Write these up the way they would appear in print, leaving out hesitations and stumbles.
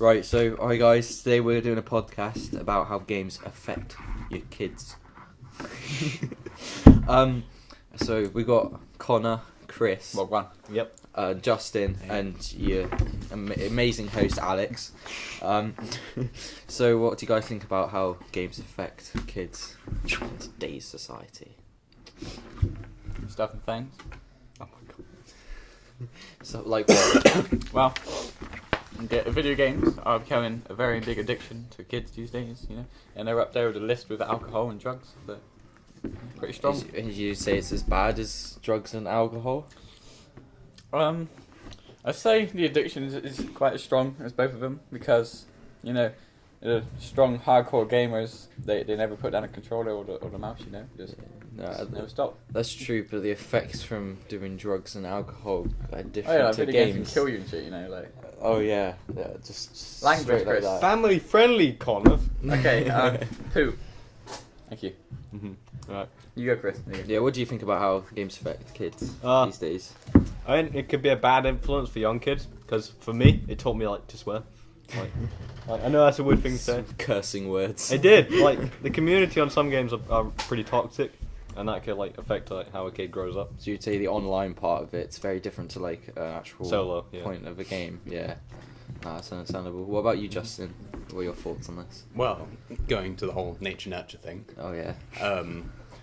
Right, so hi guys, today we're doing a podcast about how games affect your kids. So we got Connor, Chris, Well, one. Yep. Justin, and your amazing host Alex. So what do you guys think about how games affect kids in today's society? Stuff and things. Oh my god. So like what? Well, video games are becoming a very big addiction to kids these days, you know, and they're up there with a list with alcohol and drugs. They're pretty strong. Did you say it's as bad as drugs and alcohol? I'd say the addiction is quite as strong as both of them because, you know, the strong hardcore gamers they never put down a controller or the mouse, you know, just never stop. That's true, but the effects from doing drugs and alcohol are different Oh yeah, like to video games. games can kill you and shit, you know, like. Oh yeah, just Language, straight like Chris. that. Family friendly, Connor. Okay, poo. Thank you. Right. You go, Chris. Yeah, what do you think about how games affect kids these days? I mean, it could be a bad influence for young kids because for me, it taught me like to swear. Like, I know that's a weird thing to say. Cursing words. It did. Like the community on some games are pretty toxic, and that could like affect like how a kid grows up. So you'd say the online part of it's very different to like an actual Solo, yeah. point of a game. Yeah, that's understandable. What about you, Justin? What are your thoughts on this? Well, going to the whole nature-nurture thing, Oh yeah.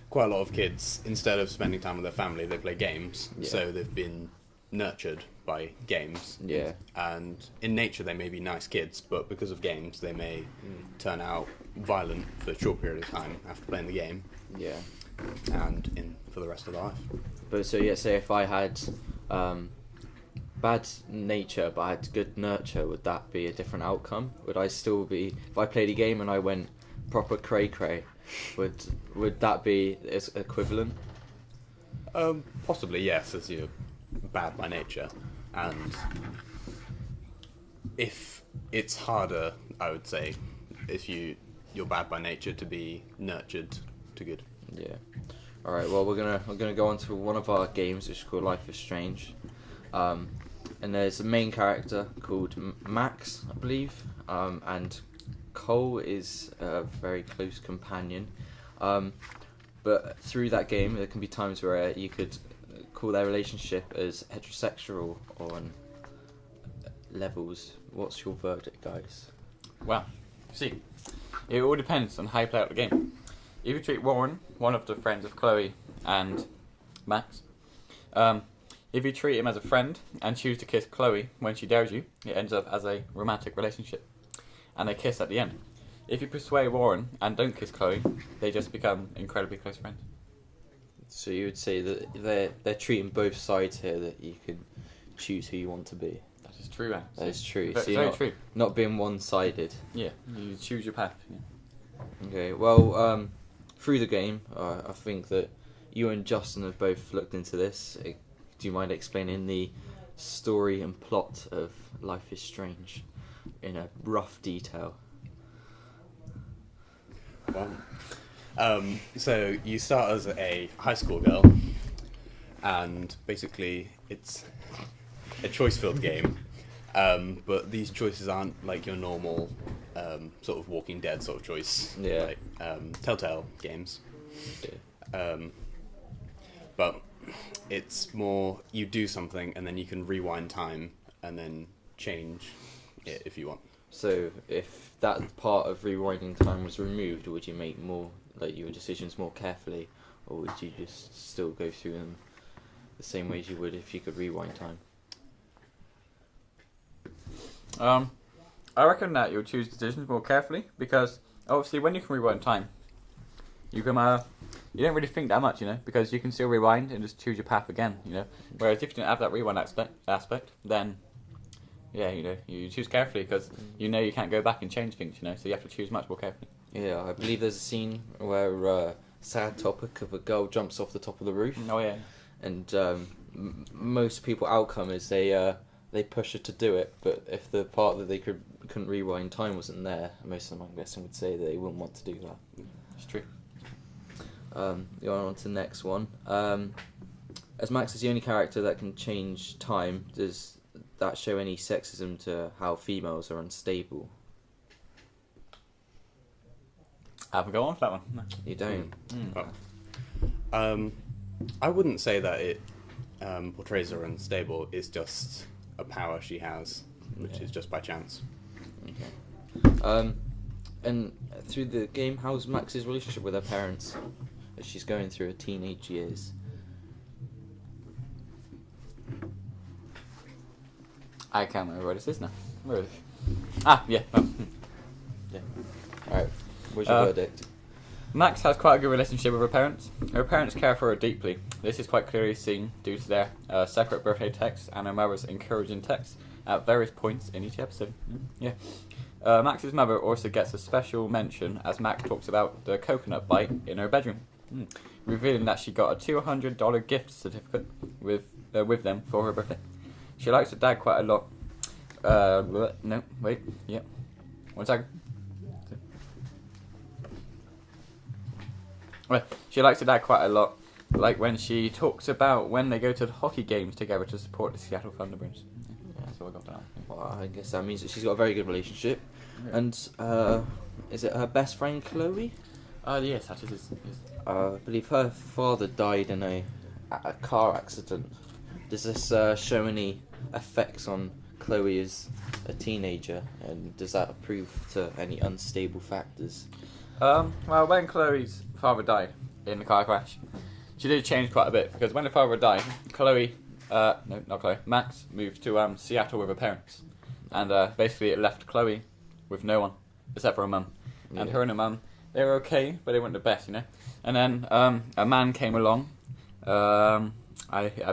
quite a lot of kids, instead of spending time with their family, they play games. Yeah. So they've been nurtured by games. Yeah. And in nature, they may be nice kids, but because of games, they may turn out violent for a short period of time after playing the game, Yeah. and for the rest of their life. But so yeah, say if I had bad nature but I had good nurture, would that be a different outcome? Would I still be, if I played a game and I went proper cray cray, would that be as equivalent? Possibly, yes, as you're bad by nature. And if it's harder, I would say, if you're bad by nature to be nurtured to good. Yeah. All right. Well, we're gonna go on to one of our games, which is called Life is Strange. And there's a main character called Max, I believe, and Cole is a very close companion. But through that game, there can be times where you could call their relationship as heterosexual on levels. What's your verdict, guys? Well, see, it all depends on how you play out the game. If you treat Warren, one of the friends of Chloe and Max, if you treat him as a friend and choose to kiss Chloe when she dares you, it ends up as a romantic relationship. And they kiss at the end. If you persuade Warren and don't kiss Chloe, they just become incredibly close friends. So you would say that they're treating both sides here, that you can choose who you want to be. That is true, man. That is true. Very, So you're true. not being one-sided. Yeah, you choose your path. Yeah. Okay, well, through the game, I think that you and Justin have both looked into this. Do you mind explaining the story and plot of Life is Strange in a rough detail? Wow. So you start as a high school girl, and basically it's a choice-filled game. But these choices aren't like your normal sort of Walking Dead sort of choice, Yeah. like Telltale games. Yeah. But it's more you do something and then you can rewind time and then change it if you want. So if that part of rewinding time was removed, would you make more, like, your decisions more carefully, or would you just still go through them the same way as you would if you could rewind time? I reckon that you'll choose decisions more carefully because obviously when you can rewind time, you can you don't really think that much, you know, because you can still rewind and just choose your path again, you know. Whereas if you don't have that rewind aspect, then yeah, you know, you choose carefully because you know you can't go back and change things, you know. So you have to choose much more carefully. Yeah, I believe there's a scene where sad topic of a girl jumps off the top of the roof. Oh yeah. And most people outcome is they push her to do it, but if the part that they couldn't rewind time wasn't there, most of them, I'm guessing, would say that they wouldn't want to do that. It's true. Going on to the next one. As Max is the only character that can change time, does that show any sexism to how females are unstable? I haven't got one for that one. No. You don't. Oh. I wouldn't say that it portrays her unstable. It's just a power she has, which is just by chance. Okay. And through the game, how's Max's relationship with her parents as she's going through her teenage years? I can't remember what this is now. Where is it? Ah, yeah. Oh. Yeah. Alright, what's your verdict? Max has quite a good relationship with her parents. Her parents care for her deeply. This is quite clearly seen due to their separate birthday texts and her mother's encouraging texts at various points in each episode. Yeah. Max's mother also gets a special mention as Max talks about the coconut bite in her bedroom, revealing that she got a $200 gift certificate with them for her birthday. She likes her dad quite a lot. No, wait, yeah. 1 second. Well, she likes her dad quite a lot, like when she talks about when they go to the hockey games together to support the Seattle Thunderbirds. Yeah, that's what I got for now. Well, I guess that means that she's got a very good relationship. Yeah. And is it her best friend Chloe? Yes, that is. I believe her father died in a car accident. Does this show any effects on Chloe as a teenager, and does that prove to any unstable factors? Well, when Chloe's father died in the car crash, she did change quite a bit, because when her father died, Max moved to Seattle with her parents, and basically it left Chloe with no one except for her mum. And Yeah. her and her mum, they were okay, but they weren't the best, you know. And then a man came along. I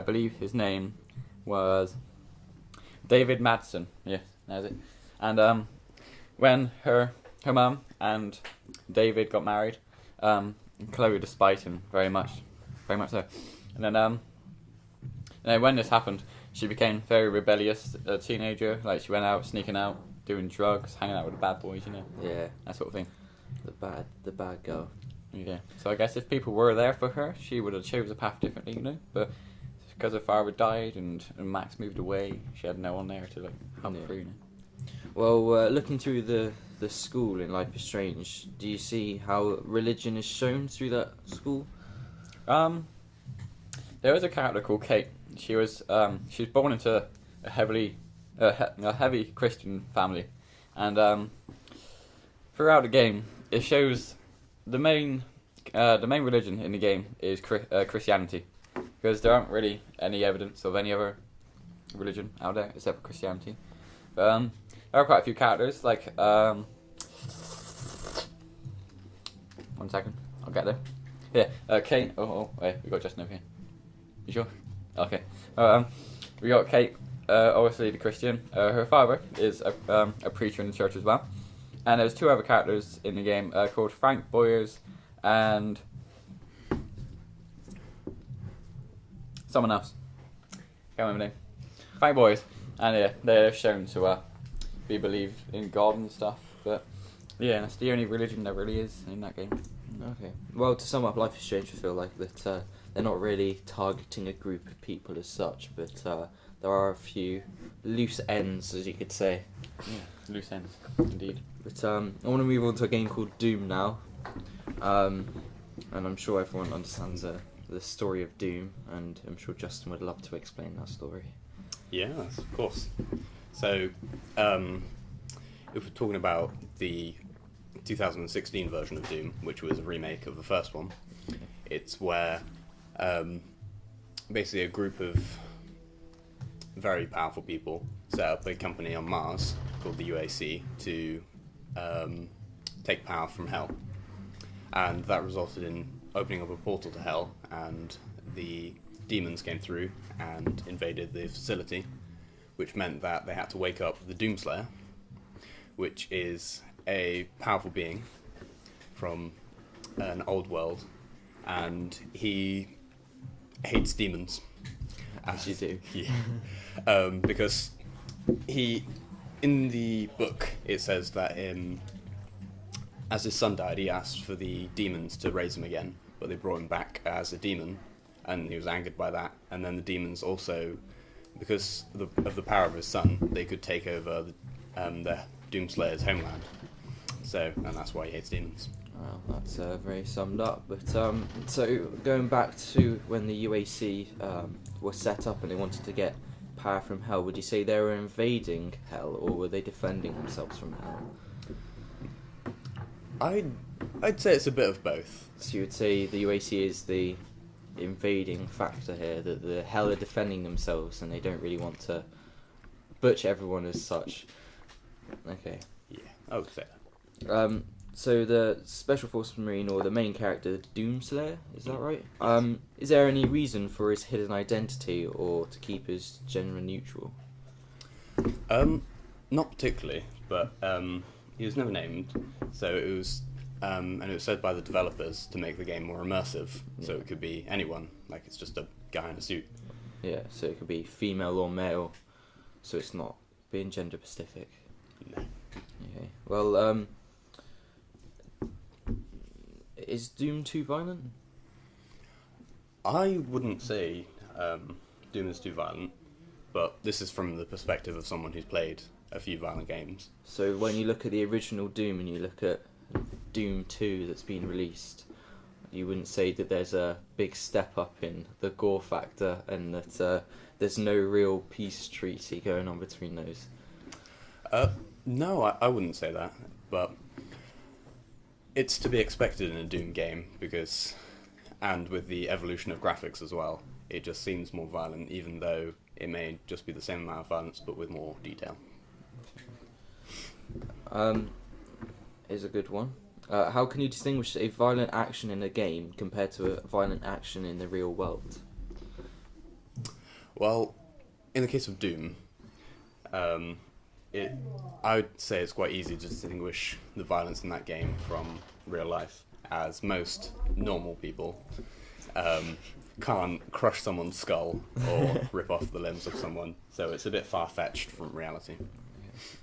believe his name was David Madsen. Yes, that's it. And when her mum and David got married, Chloe despised him very much so. And then when this happened, she became very rebellious, a teenager. Like, she went out sneaking out, doing drugs, hanging out with the bad boys, you know, Yeah, that sort of thing. the bad girl. Yeah. So I guess if people were there for her, she would have chose a path differently, you know. But because her father died and Max moved away, she had no one there to like help Yeah. her, you know. Well, looking through the school in Life is Strange, do you see how religion is shown through that school? There was a character called Kate. She was born into a heavy Christian family, and throughout the game, it shows the main religion in the game is Christianity, because there aren't really any evidence of any other religion out there except for Christianity. But there are quite a few characters, like 1 second, I'll get there. Yeah, Kate. Oh, wait, we got Justin over here. You sure? Okay. We got Kate, obviously the Christian. Her father is a preacher in the church as well. And there's 2 other characters in the game called Frank Boyers and someone else. Can't remember the name. Frank Boyers. And yeah, they're shown to be believed in God and stuff. But yeah, that's the only religion there really is in that game. Okay. Well, to sum up Life is Strange, I feel like that they're not really targeting a group of people as such, but there are a few loose ends, as you could say. Yeah, loose ends, indeed. But I want to move on to a game called Doom now, and I'm sure everyone understands the story of Doom, and I'm sure Justin would love to explain that story. Yes, of course. So, if we're talking about the 2016 version of Doom, which was a remake of the first one, it's where basically a group of very powerful people set up a company on Mars called the UAC to take power from Hell. And that resulted in opening up a portal to Hell, and the demons came through and invaded the facility, which meant that they had to wake up the Doomslayer, which is a powerful being from an old world, and he hates demons. As you do. Yeah. Because in the book, it says that as his son died, he asked for the demons to raise him again, but they brought him back as a demon, and he was angered by that. And then the demons also because of the power of his son, they could take over the Doomslayer's homeland. So, and that's why he hates demons. Well, that's very summed up. But so going back to when the UAC was set up and they wanted to get power from Hell, would you say they were invading Hell or were they defending themselves from Hell? I'd say it's a bit of both. So you would say the UAC is the invading factor here, that the Hell are defending themselves and they don't really want to butcher everyone as such. Okay. Yeah, I would say that. So the Special Forces Marine, or the main character, Doomslayer, is that right? Is there any reason for his hidden identity, or to keep his gender neutral? Not particularly, but he was never named, so it was, and it was said by the developers to make the game more immersive, so it could be anyone, like it's just a guy in a suit. Yeah, so it could be female or male, so it's not being gender specific. No. Okay. Well, is Doom too violent? I wouldn't say Doom is too violent, but this is from the perspective of someone who's played a few violent games. So when you look at the original Doom and you look at Doom 2 that's been released, you wouldn't say that there's a big step up in the gore factor and that there's no real peace treaty going on between those? No, I wouldn't say that, but it's to be expected in a Doom game because, and with the evolution of graphics as well, it just seems more violent even though it may just be the same amount of violence but with more detail. Is a good one. How can you distinguish a violent action in a game compared to a violent action in the real world? Well, in the case of Doom, I would say it's quite easy to distinguish the violence in that game from real life, as most normal people can't crush someone's skull or rip off the limbs of someone, so it's a bit far-fetched from reality.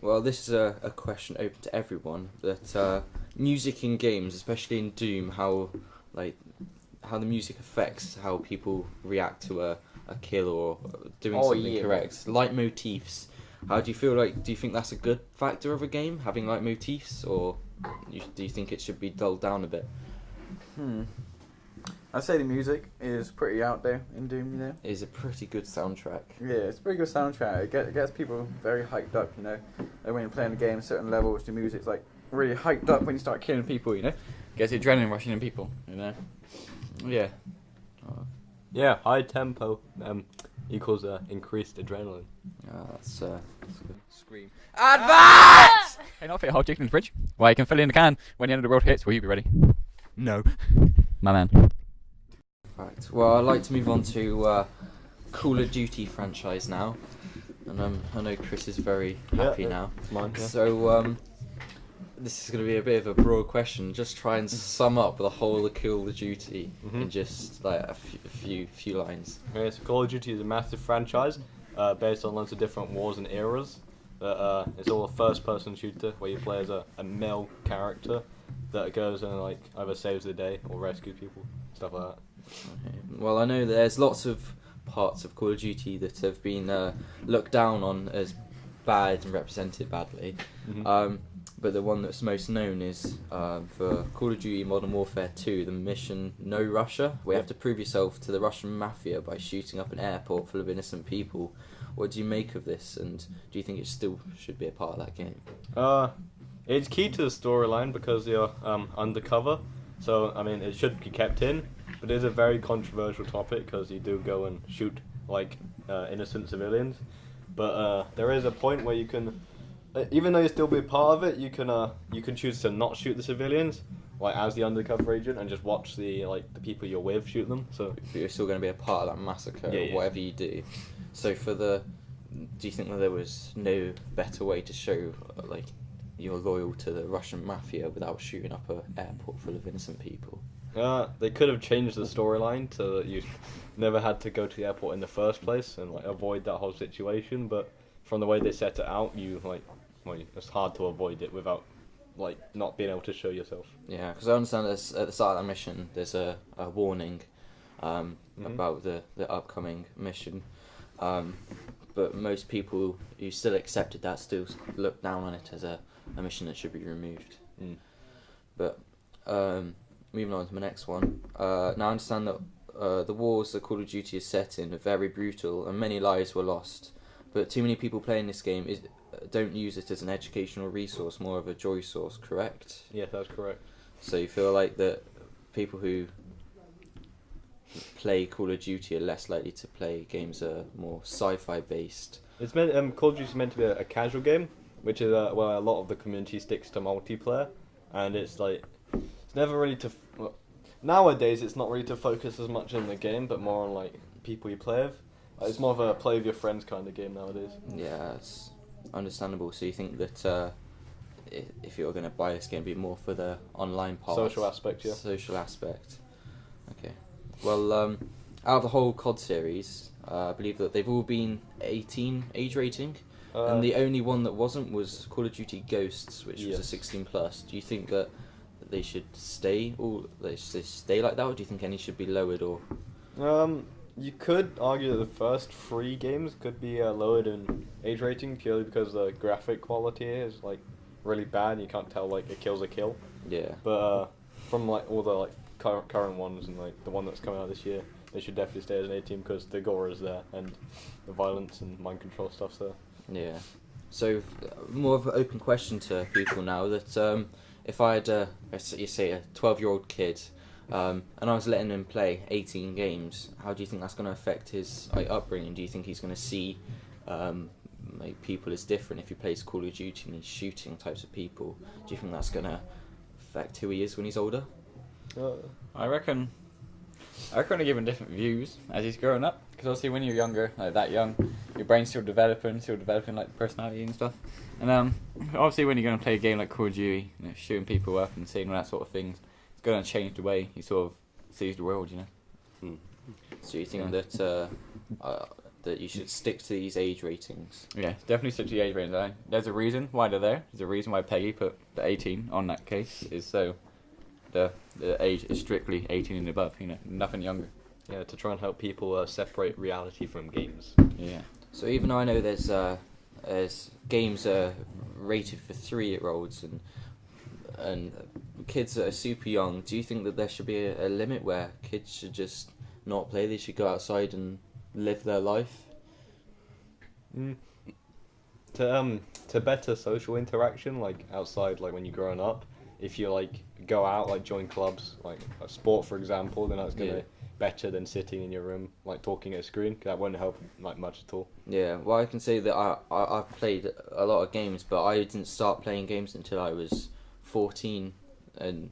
Well, this is a question open to everyone, that music in games, especially in Doom, how the music affects how people react to a kill or doing something correct. Leitmotifs. How do you feel do you think that's a good factor of a game, having leitmotifs, or do you think it should be dulled down a bit? I'd say the music is pretty out there in Doom, you know. It is a pretty good soundtrack. Yeah, it's a pretty good soundtrack. It gets people very hyped up, you know. Like when you're playing a game, certain levels, the music's like really hyped up when you start killing people, you know. Gets the adrenaline rushing in people, you know. Yeah. Yeah, high tempo equals increased adrenaline. That's good. Scream. Advance! Hey, not fit hot chicken in the fridge. Well, you can fill in the can when the end of the world hits. Will you be ready? No. My man. Right. Well, I'd like to move on to Call of Duty franchise now, and I know Chris is very happy now. Mine, yeah. So this is going to be a bit of a broad question. Just try and sum up the whole of Call of Duty in just like a few lines. Okay, so Call of Duty is a massive franchise based on lots of different wars and eras. It's all a first-person shooter where you play as a male character that goes and like either saves the day or rescues people, stuff like that. Okay. Well, I know there's lots of parts of Call of Duty that have been looked down on as bad and represented badly. But the one that's most known is for Call of Duty Modern Warfare 2, the mission No Russia, where you have to prove yourself to the Russian mafia by shooting up an airport full of innocent people. What do you make of this, and do you think it still should be a part of that game? It's key to the storyline because you're undercover, so I mean it should be kept in, but it is a very controversial topic because you do go and shoot like innocent civilians. But there is a point where you can, even though you still be part of it, you can choose to not shoot the civilians, like as the undercover agent, and just watch the people you're with shoot them. So But you're still going to be a part of that massacre, Yeah. whatever you do. So do you think that there was no better way to show you're loyal to the Russian mafia without shooting up an airport full of innocent people? they could have changed the storyline so that you never had to go to the airport in the first place and avoid that whole situation. But from the way they set it out, it's hard to avoid it without not being able to show yourself. Yeah, because I understand at the start of that mission there's a warning about the upcoming mission. but most people who still accepted that still look down on it as a mission that should be removed. Mm. But moving on to my next one. Now I understand that the wars that Call of Duty is set in are very brutal and many lives were lost. But too many people playing this game don't use it as an educational resource, more of a joy source, correct? Yes, that's correct. So you feel like that people who play Call of Duty are less likely to play games that are more sci-fi based. It's meant Call of Duty is meant to be a casual game, which is where a lot of the community sticks to multiplayer, and it's like it's never really nowadays it's not really to focus as much on the game, but more on like people you play with. It's more of a play with your friends kind of game nowadays. Yeah, it's understandable. So you think that if you're going to buy this game, it'd be more for the online part, Social aspect, yeah. Social aspect. Okay. Well, out of the whole COD series, I believe that they've all been 18 age rating, and the only one that wasn't was Call of Duty Ghosts, which was a 16 plus. Do you think that they should stay like that, or do you think any should be lowered? Or you could argue that the first 3 games could be lowered in age rating purely because the graphic quality is like really bad and you can't tell like a kill's a kill. Yeah. But from like all the like current ones and like the one that's coming out this year, they should definitely stay as an 18 because the gore is there and the violence and mind control stuff's there. Yeah. So more of an open question to people now that if I had a 12-year-old kid and I was letting him play 18 games, how do you think that's going to affect his upbringing? Do you think he's going to see people as different if he plays Call of Duty and he's shooting types of people? Do you think that's going to affect who he is when he's older? I reckon I give him different views as he's growing up. Because obviously when you're younger, like that young, your brain's still developing like personality and stuff. And obviously when you're going to play a game like Call of Duty, shooting people up and seeing all that sort of things, it's going to change the way he sort of sees the world, So you think that that you should stick to these age ratings? Yeah, definitely stick to the age ratings. There's a reason why they're there. There's a reason why Peggy put the 18 on that case, is so the age is strictly 18 and above, nothing younger. Yeah, to try and help people separate reality from games. Yeah. So even though I know there's games rated for 3-year-olds and kids that are super young, do you think that there should be a limit where kids should just not play? They should go outside and live their life? To better social interaction, like outside, like when you're growing up, if you like go out, like join clubs, like a sport for example, then that's gonna be better than sitting in your room like talking at a screen. 'Cause that won't help like much at all. Yeah, well, I can say that I've played a lot of games, but I didn't start playing games until I was 14, and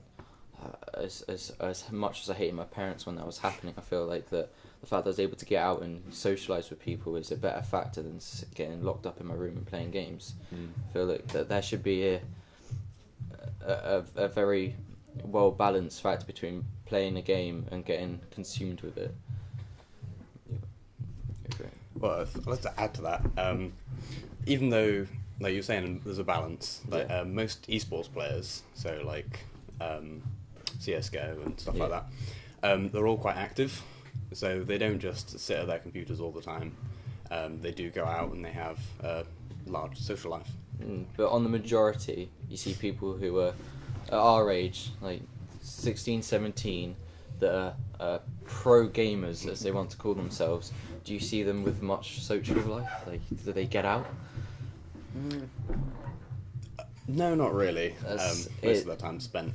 as much as I hated my parents when that was happening, I feel like that the fact that I was able to get out and socialise with people is a better factor than getting locked up in my room and playing games. I feel like that there should be a very well balanced factor between playing a game and getting consumed with it. Well, I'd like to add to that. Even though, like you're saying, there's a balance. Like most esports players, so like CS:GO and stuff like that, they're all quite active. So they don't just sit at their computers all the time. They do go out and they have a large social life. But on the majority, you see people who are at our age, like 16, 17, that are pro gamers, as they want to call themselves. Do you see them with much social life? Like, do they get out? No, not really. Most of the time spent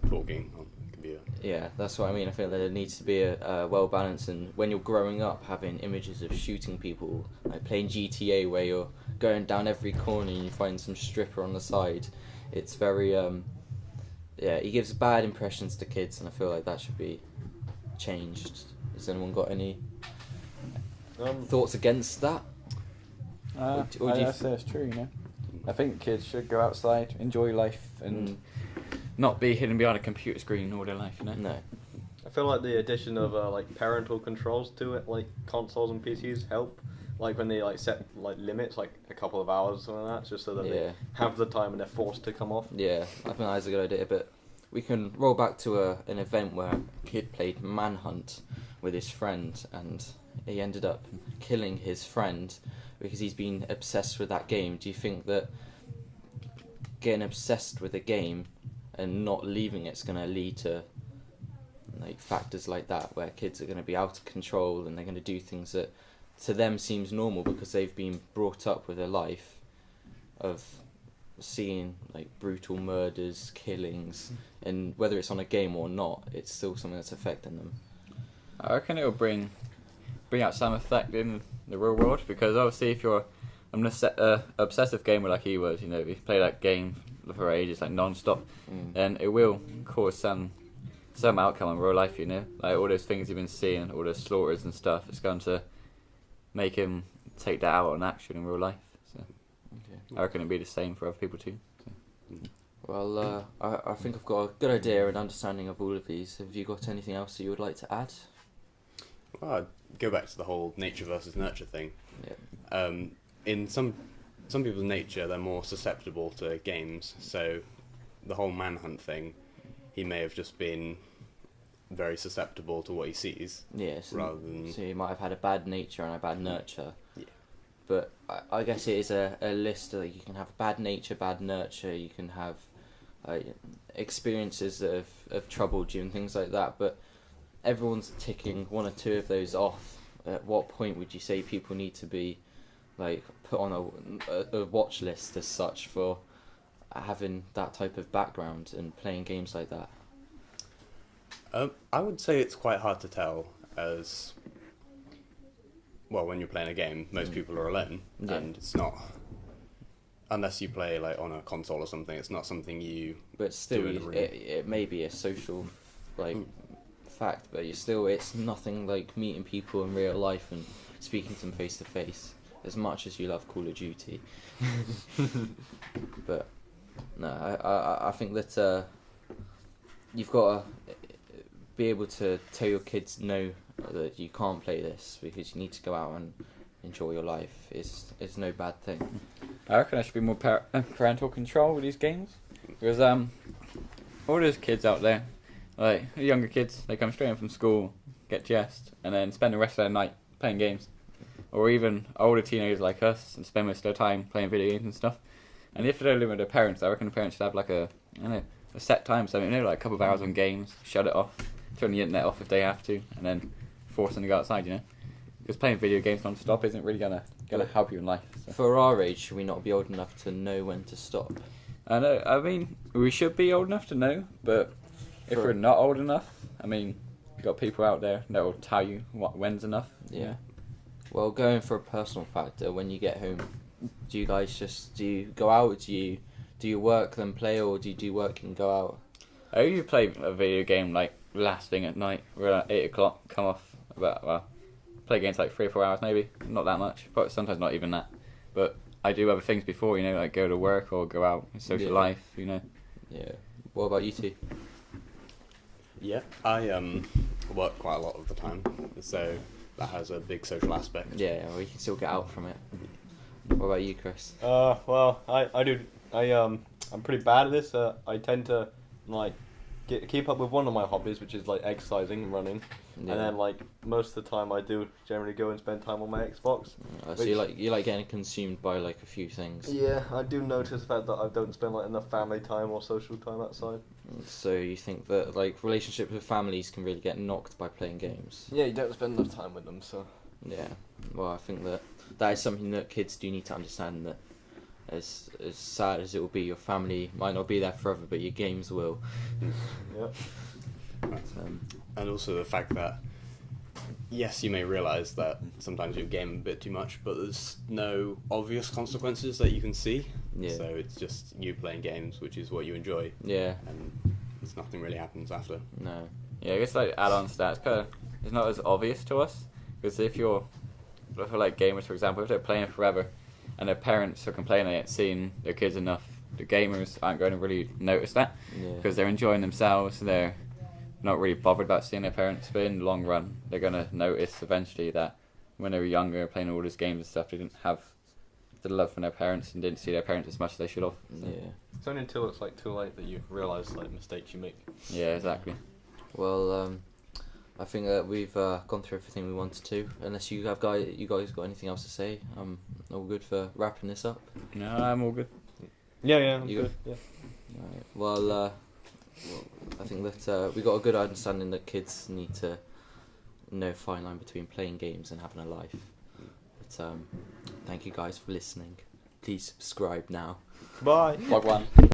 talking on the computer. Yeah, that's what I mean. I feel that there needs to be a well balanced, and when you're growing up, having images of shooting people, like playing GTA, where you're going down every corner and you find some stripper on the side, it's very it gives bad impressions to kids, and I feel like that should be changed. Has anyone got any thoughts against that? I say it's true, I think kids should go outside, enjoy life, and not be hidden behind a computer screen all their life, No. I feel like the addition of like parental controls to it, like consoles and PCs, help. Like when they like set like limits, like a couple of hours or something like that, just so that they have the time and they're forced to come off. Yeah, I think that's a good idea, but we can roll back to an event where a kid played Manhunt with his friend, and he ended up killing his friend because he's been obsessed with that game. Do you think that getting obsessed with a game and not leaving it's going to lead to like factors like that, where kids are going to be out of control and they're going to do things that to them seems normal because they've been brought up with a life of seeing like brutal murders, killings, and whether it's on a game or not, it's still something that's affecting them. I reckon it'll bring out some effect in the real world, because obviously if you're an obsessive gamer like he was, if you play that game for ages, like non-stop, then it will cause some outcome in real life, like all those things you've been seeing, all those slaughters and stuff, it's going to make him take that out on action in real life. So I reckon it'd be the same for other people too. So. Well, I think I've got a good idea and understanding of all of these. Have you got anything else that you would like to add? Well, I'd go back to the whole nature versus nurture thing. Yeah. In some people's nature, they're more susceptible to games. So the whole manhunt thing, he may have just been very susceptible to what he sees. Yes. Rather than... So you might have had a bad nature and a bad nurture. Yeah. But I guess it is a list that you can have bad nature, bad nurture, you can have experiences that have troubled you and things like that, but everyone's ticking one or two of those off. At what point would you say people need to be like put on a watch list as such for having that type of background and playing games like that? I would say it's quite hard to tell, as well, when you're playing a game, most people are alone, Yeah. and it's not, unless you play like on a console or something, it's not something you But still, do in a room. it may be a social fact, but it's nothing like meeting people in real life and speaking to them face to face. As much as you love Call of Duty, but no, I think that you've got to be able to tell your kids no, that you can't play this because you need to go out and enjoy your life. It's no bad thing. I reckon there should be more parental control with these games, because all those kids out there, like the younger kids, they come straight in from school, get dressed, and then spend the rest of their night playing games. Or even older teenagers like us and spend most of their time playing video games and stuff. And if they don't live with their parents, I reckon the parents should have like a set time, something, like a couple of hours on games, shut it off, turn the internet off if they have to, and then force them to go outside, Because playing video games non-stop isn't really gonna help you in life. So. For our age, should we not be old enough to know when to stop? I know. I mean, we should be old enough to know, but if we're not old enough, I mean, you've got people out there that will tell you when's enough. Yeah. Well, going for a personal factor, when you get home, do you go out? Do you work then play, or do you do work and go out? I usually play a video game like last thing at night. We're at 8 o'clock, come off play games like 3 or 4 hours maybe, not that much, but sometimes not even that. But I do other things before, like go to work or go out, social life, Yeah. What about you two? Yeah, I work quite a lot of the time, so that has a big social aspect. Yeah, well, you can still get out from it. What about you, Chris? Well, I do. I'm pretty bad at this. I tend to keep up with one of my hobbies, which is like exercising and running, Yeah. and then most of the time I do generally go and spend time on my Xbox. So you like getting consumed by like a few things. Yeah, I do notice the fact that I don't spend enough family time or social time outside. So you think that like relationships with families can really get knocked by playing games? Yeah, you don't spend enough time with them, so. Yeah. Well, I think that is something that kids do need to understand, that as sad as it will be, your family might not be there forever, but your games will. Yeah. And also the fact that, yes, you may realise that sometimes you game a bit too much, but there's no obvious consequences that you can see. Yeah. So it's just you playing games, which is what you enjoy, Yeah. and there's nothing really happens after. No. Yeah, I guess like add-on stats, it's not as obvious to us, because if you're, for like gamers for example, if they're playing forever, and their parents are complaining at seeing their kids enough, the gamers aren't going to really notice that, Yeah. because they're enjoying themselves, they're not really bothered about seeing their parents, but in the long run, they're going to notice eventually that when they were younger, playing all these games and stuff, they didn't have the love from their parents and didn't see their parents as much as they should have. So. Yeah. It's only until it's too late that you realise mistakes you make. Yeah, exactly. Well, I think that we've gone through everything we wanted to. Unless you guys got anything else to say, I'm all good for wrapping this up. No, I'm all good. Yeah, I'm You good. Yeah. Right. Well, I think that we got a good understanding that kids need to know a fine line between playing games and having a life. But thank you guys for listening. Please subscribe now. Bye. Log one.